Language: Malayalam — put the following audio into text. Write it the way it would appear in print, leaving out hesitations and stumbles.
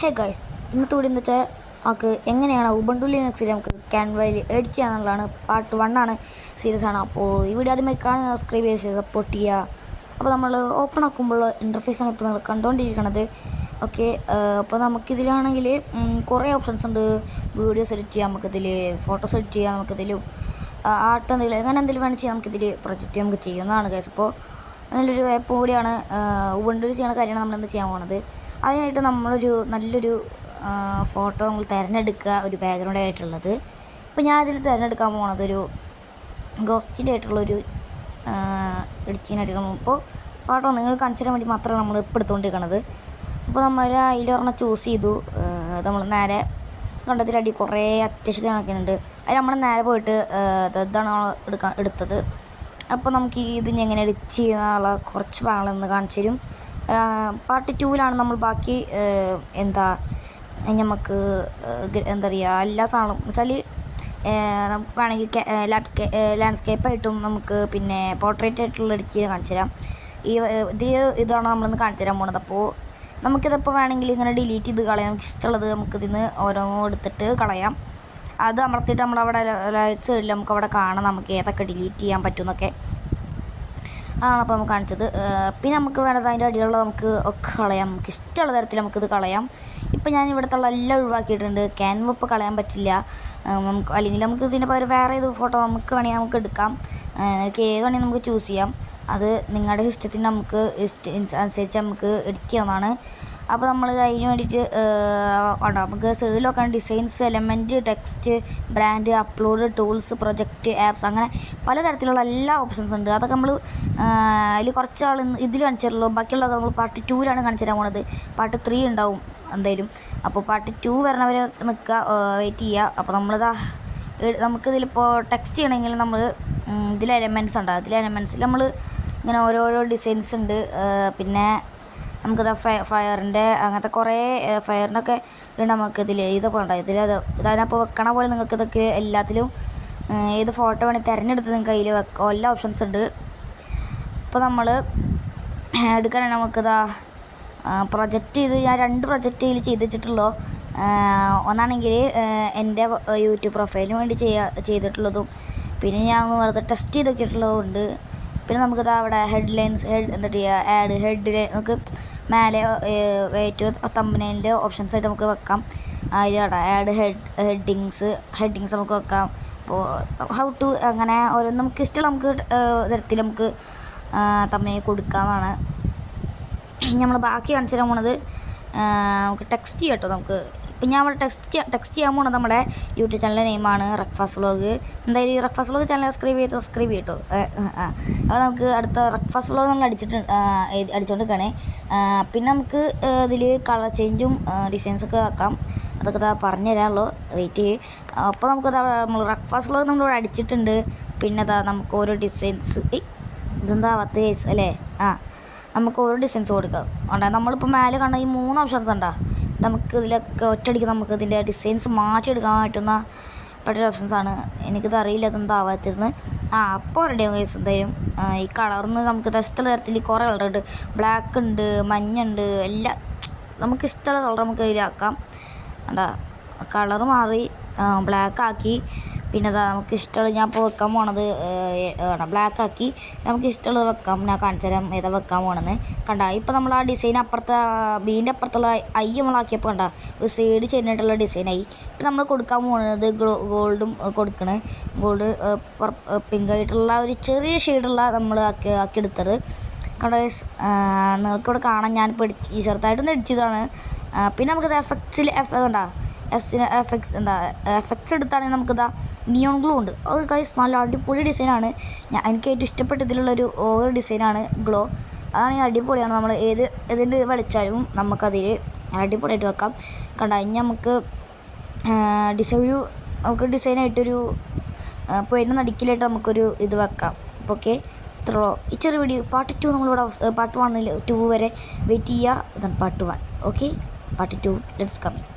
ഹേ ഗൈസ്, ഇന്നത്തെ വീഡിയോ എന്ന് വെച്ചാൽ നമുക്ക് എങ്ങനെയാണ് ഉബുണ്ടു ലിനക്സിൽ നമുക്ക് ക്യാൻവയിൽ എഡിറ്റ് ചെയ്യുക എന്നുള്ളതാണ്. പാർട്ട് 1 ആണ്, സീരീസ് ആണ്. അപ്പോൾ ഈ വീഡിയോ ആദ്യമായി കാണുന്ന സബ്സ്ക്രൈബ് ചെയ്ത് സപ്പോർട്ട് ചെയ്യുക. അപ്പോൾ നമ്മൾ ഓപ്പൺ ആക്കുമ്പോൾ ഇൻ്റർഫേസാണ് ഇപ്പോൾ നിങ്ങൾ കണ്ടുകൊണ്ടിരിക്കുന്നത്. ഓക്കെ, അപ്പോൾ നമുക്കിതിലാണെങ്കിൽ കുറേ ഓപ്ഷൻസ് ഉണ്ട്. വീഡിയോസ് എഡിറ്റ് ചെയ്യാം, നമുക്കിതിൽ ഫോട്ടോസ് എഡിറ്റ് ചെയ്യാം, നമുക്കിതിലും ആർട്ട് എന്തെങ്കിലും അങ്ങനെ എന്തെങ്കിലും വേണം ചെയ്യാം. നമുക്കിതിൽ പ്രൊജക്റ്റ് നമുക്ക് ചെയ്യുന്നതാണ് ഗൈസ്. അപ്പോൾ നല്ലൊരു ആപ്പ് കൂടിയാണ്. ഉബുണ്ടുവിൽ ചെയ്യുന്ന കാര്യമാണ് നമ്മളെന്ത് ചെയ്യാൻ പോകുന്നത്. അതിനായിട്ട് നമ്മളൊരു നല്ലൊരു ഫോട്ടോ നമ്മൾ തിരഞ്ഞെടുക്കുക, ഒരു ബാക്ക്ഗ്രൗണ്ട് ആയിട്ടുള്ളത്. ഇപ്പോൾ ഞാൻ അതിൽ തിരഞ്ഞെടുക്കാൻ പോകുന്നത് ഒരു ഗോസ്റ്റിൻ്റെ ആയിട്ടുള്ളൊരു എഡിറ്റിങ്ങിനായിട്ട് നമ്മളിപ്പോൾ പാട്ടോ നിങ്ങൾ കാണിച്ചു തരാൻ വേണ്ടി മാത്രമാണ് നമ്മൾ ഇപ്പോൾ എടുത്തുകൊണ്ടിരിക്കുന്നത്. അപ്പോൾ നമ്മൾ അതിലൊരെണ്ണം ചൂസ് ചെയ്തു. നമ്മൾ നേരെ കണ്ടതിലടി കുറേ അത്യാവശ്യത കണക്കുന്നുണ്ട്. അതിൽ നമ്മൾ നേരെ പോയിട്ട് ഇതാണ് എടുത്തത്. അപ്പോൾ നമുക്ക് ഇതിന് എങ്ങനെ എഡിറ്റ് ചെയ്യാനുള്ള കുറച്ച് ഭാഗങ്ങളൊന്ന് കാണിച്ചു തരും. പാർട്ട് 2 നമ്മൾ ബാക്കി നമുക്ക് എന്താ പറയുക എല്ലാ സാധനവും വെച്ചാൽ നമുക്ക് വേണമെങ്കിൽ ലാൻഡ്സ്കേപ്പായിട്ടും നമുക്ക് പിന്നെ പോർട്രേറ്റ് ആയിട്ടുള്ള എഡിറ്റ് ചെയ്ത് കാണിച്ചു തരാം. ഇതാണ് നമ്മളൊന്ന് കാണിച്ചു തരാൻ പോകുന്നത്. അപ്പോൾ നമുക്കിതിപ്പോൾ വേണമെങ്കിൽ ഇങ്ങനെ ഡിലീറ്റ് ചെയ്ത് കളയാം. നമുക്ക് ഇഷ്ടമുള്ളത് നമുക്കിതിന് ഓരോന്നും എടുത്തിട്ട് കളയാം. അത് അമർത്തിയിട്ട് നമ്മളവിടെ റൈറ്റ് സൈഡിൽ നമുക്ക് അവിടെ കാണാം നമുക്ക് ഏതൊക്കെ ഡിലീറ്റ് ചെയ്യാൻ പറ്റുമെന്നൊക്കെ. അതാണ് അപ്പോൾ നമുക്ക് കാണിച്ചത്. പിന്നെ നമുക്ക് വേണ്ടത് അതിൻ്റെ അടിയിലുള്ള നമുക്ക് ഒക്കെ കളയാം. നമുക്ക് ഇഷ്ടമുള്ള തരത്തിൽ നമുക്കിത് കളയാം. ഇപ്പോൾ ഞാൻ ഇവിടുത്തെ എല്ലാം ഒഴിവാക്കിയിട്ടുണ്ട്. ക്യാൻവ ഇപ്പോൾ കളയാൻ പറ്റില്ല നമുക്ക്, അല്ലെങ്കിൽ നമുക്ക് ഇതിൻ്റെ പകരം വേറെ ഏത് ഫോട്ടോ നമുക്ക് വേണമെങ്കിൽ നമുക്ക് എടുക്കാം. നമുക്ക് ഏത് വേണമെങ്കിൽ നമുക്ക് ചൂസ് ചെയ്യാം. അത് നിങ്ങളുടെ ഇഷ്ടത്തിന് നമുക്ക് അനുസരിച്ച് നമുക്ക് എഡിറ്റ് ചെയ്യാവുന്നതാണ്. അപ്പോൾ നമ്മൾ അതിന് വേണ്ടിയിട്ട് നമുക്ക് സൈഡിലൊക്കെ designs, element, text, brand, upload, tools, project, apps, അങ്ങനെ പലതരത്തിലുള്ള എല്ലാ ഓപ്ഷൻസ് ഉണ്ട്. അതൊക്കെ നമ്മൾ അതിൽ കുറച്ച് ആൾ ഇതിൽ കാണിച്ചിട്ടുള്ളൂ. ബാക്കിയുള്ളതൊക്കെ നമ്മൾ പാർട്ട് 2 കാണിച്ചു തരാൻ പോകുന്നത്. പാർട്ട് 3 ഉണ്ടാവും എന്തായാലും. അപ്പോൾ പാർട്ട് 2 വരണവരെ നിൽക്കുക, വെയിറ്റ് ചെയ്യുക. അപ്പോൾ നമുക്കിതിലിപ്പോൾ ടെക്സ്റ്റ് ചെയ്യണമെങ്കിൽ നമ്മൾ ഇതിൽ എലമെൻറ്റ്സ് ഉണ്ടാകും. ഇതിൽ എലമെൻറ്റ്സിൽ നമ്മൾ ഇങ്ങനെ ഓരോരോ ഡിസൈൻസ് ഉണ്ട്. പിന്നെ നമുക്കിത് ഫയറിൻ്റെ അങ്ങനത്തെ കുറേ ഫയറിൻ്റെ ഒക്കെ ഉണ്ട്. നമുക്കിതിൽ ഇതൊക്കെ ഉണ്ടാകും. ഇതിനപ്പോൾ വെക്കണ പോലെ നിങ്ങൾക്ക് ഇതൊക്കെ എല്ലാത്തിലും ഏത് ഫോട്ടോ വേണമെങ്കിൽ തിരഞ്ഞെടുത്ത് നിങ്ങൾക്ക് അതിൽ വെക്കാം. എല്ലാ ഓപ്ഷൻസ് ഉണ്ട്. ഇപ്പോൾ നമ്മൾ എടുക്കാനാണ് നമുക്കിതാ പ്രൊജക്റ്റ് ഞാൻ 2 പ്രൊജക്റ്റ് ഇതിൽ ചെയ്ത് വെച്ചിട്ടുള്ളൂ. ഒന്നാണെങ്കിൽ എൻ്റെ യൂട്യൂബ് പ്രൊഫൈലിന് വേണ്ടി ചെയ്തിട്ടുള്ളതും, പിന്നെ ഞാൻ വെറുതെ ടെസ്റ്റ് ചെയ്ത് നോക്കിയിട്ടുള്ളതും ഉണ്ട്. പിന്നെ നമുക്കിത് അവിടെ ഹെഡ്ലൈൻസ് എന്താ ചെയ്യുക, ആഡ് ഹെഡിൽ നമുക്ക് മേലെ ഏറ്റവും തമ്പനെയിലിൻ്റെ ഓപ്ഷൻസ് ആയിട്ട് നമുക്ക് വെക്കാം. അതിൽ ആഡ് ഹെഡിങ്സ് നമുക്ക് വെക്കാം. അപ്പോൾ ഹൗ ടു അങ്ങനെ ഓരോ നമുക്ക് ഇഷ്ടമുള്ള നമുക്ക് തരത്തിൽ നമുക്ക് തമ്പനെയിൽ കൊടുക്കാമെന്നാണ്. നമ്മൾ ബാക്കി കാണിച്ചു തരാൻ പോണത് നമുക്ക് ടെക്സ്റ്റ് ചെയ്യാം കേട്ടോ. നമുക്ക് ഇപ്പം ഞാൻ അവിടെ ടെക്സ്റ്റ് ചെയ്യാൻ പോകുന്നത് നമ്മുടെ യൂട്യൂബ് ചാനലിൻ്റെ നെയിമാണ് റക്ഫാസ് വ്ളോഗ്. എന്തായാലും ഈ റക്ഫാസ് വ്ളോഗ് ചാനൽ സബ്സ്ക്രൈബ് ചെയ്യട്ടോ. അപ്പോൾ നമുക്ക് അടുത്ത റക്ഫാസ് വ്ളോഗ് നമ്മൾ അടിച്ചുകൊണ്ടിരിക്കുകയാണ്. പിന്നെ നമുക്ക് ഇതിൽ കളർ ചേഞ്ചും ഡിസൈൻസൊക്കെ ആക്കാം. അതൊക്കെ പറഞ്ഞു തരാനുള്ളൂ, വെയിറ്റ് ചെയ്യും. അപ്പോൾ നമ്മൾ റക്ഫാസ് വ്ളോഗ് നമ്മളിവിടെ അടിച്ചിട്ടുണ്ട്. പിന്നെ നമുക്ക് ഓരോ ഡിസൈൻസ് ഇതെന്താ 10 കേസ് അല്ലേ. നമുക്ക് ഓരോ ഡിസൈൻസ് കൊടുക്കാം. നമ്മളിപ്പോൾ മേലെ കണ്ട ഈ 3 ഓപ്ഷൻസ് ഉണ്ടാ, നമുക്ക് ഇതിലൊക്കെ ഒറ്റയടിക്ക് നമുക്ക് ഇതിൻ്റെ ഡിസൈൻസ് മാറ്റിയെടുക്കാൻ പറ്റുന്ന പറ്റിയ ഓപ്ഷൻസാണ്. എനിക്കിത് അറിയില്ല അതെന്താവാത്തിരുന്ന്. അപ്പോൾ റെഡി ആവും കേസ്. എന്തായാലും ഈ കളറിന് നമുക്ക് ഇഷ്ടമുള്ള തരത്തിൽ കുറേ കളറുണ്ട്. ബ്ലാക്ക് ഉണ്ട്, മഞ്ഞുണ്ട്, എല്ലാം നമുക്ക് ഇഷ്ടമുള്ള കളർ നമുക്ക് ഇതിലാക്കാം. കളറ് മാറി ബ്ലാക്ക് ആക്കി. പിന്നെ നമുക്ക് ഇഷ്ടമുള്ള ഞാൻ ഇപ്പോൾ വെക്കാൻ പോണത് ബ്ലാക്ക് ആക്കി. നമുക്ക് ഇഷ്ടമുള്ളത് വെക്കാം. ഞാൻ കാണിച്ചു തരാം ഏതാ വെക്കാൻ പോണെന്ന്. ഇപ്പോൾ നമ്മൾ ആ ഡിസൈൻ അപ്പുറത്തെ ബീൻ്റെ അപ്പുറത്തുള്ള നമ്മളാക്കിയപ്പോൾ ഒരു സൈഡ് ചെയ്യുന്നതായിട്ടുള്ള ഡിസൈനായി. ഇപ്പം നമ്മൾ കൊടുക്കാൻ പോകുന്നത് ഗോൾഡും കൊടുക്കണേ. ഗോൾഡ് പിങ്ക് ആയിട്ടുള്ള ഒരു ചെറിയ ഷെയ്ഡുള്ള നമ്മൾ ആക്കിയെടുത്തത് നിങ്ങൾക്കിവിടെ കാണാൻ ഞാനിപ്പോൾ ചെറുതായിട്ടൊന്ന് എഡിച്ചതാണ്. പിന്നെ നമുക്കത് എഫക്ട്സ് എടുത്താണെങ്കിൽ നമുക്കിതാ നിയോൺ ഗ്ലോ ഉണ്ട്. അത് ഗൈസ് നല്ല അടിപൊളി ഡിസൈനാണ്. എനിക്ക് ഏറ്റവും ഇഷ്ടപ്പെട്ട ഇതിലുള്ളൊരു ഓരോ ഡിസൈനാണ് ഗ്ലോ. അതാണെങ്കിൽ അടിപൊളിയാണ്. നമ്മൾ ഇതിൻ്റെ വലിച്ചാലും നമുക്കതിൽ അടിപൊളിയായിട്ട് വെക്കാം. ഇനി നമുക്ക് ഡിസൈനായിട്ടൊരു പെയിൻ്റ് നടുക്കിലായിട്ട് നമുക്കൊരു ഇത് വെക്കാം. അപ്പോൾ ഓക്കെ, ഇത്രയോ ഈ ചെറിയ വീഡിയോ. പാർട്ട് 2 നമ്മളിവിടെ പാർട്ട് 1 2 വരെ വെയിറ്റ് ചെയ്യുക. ഇതാണ് part 1. Okay, part 2 let's coming.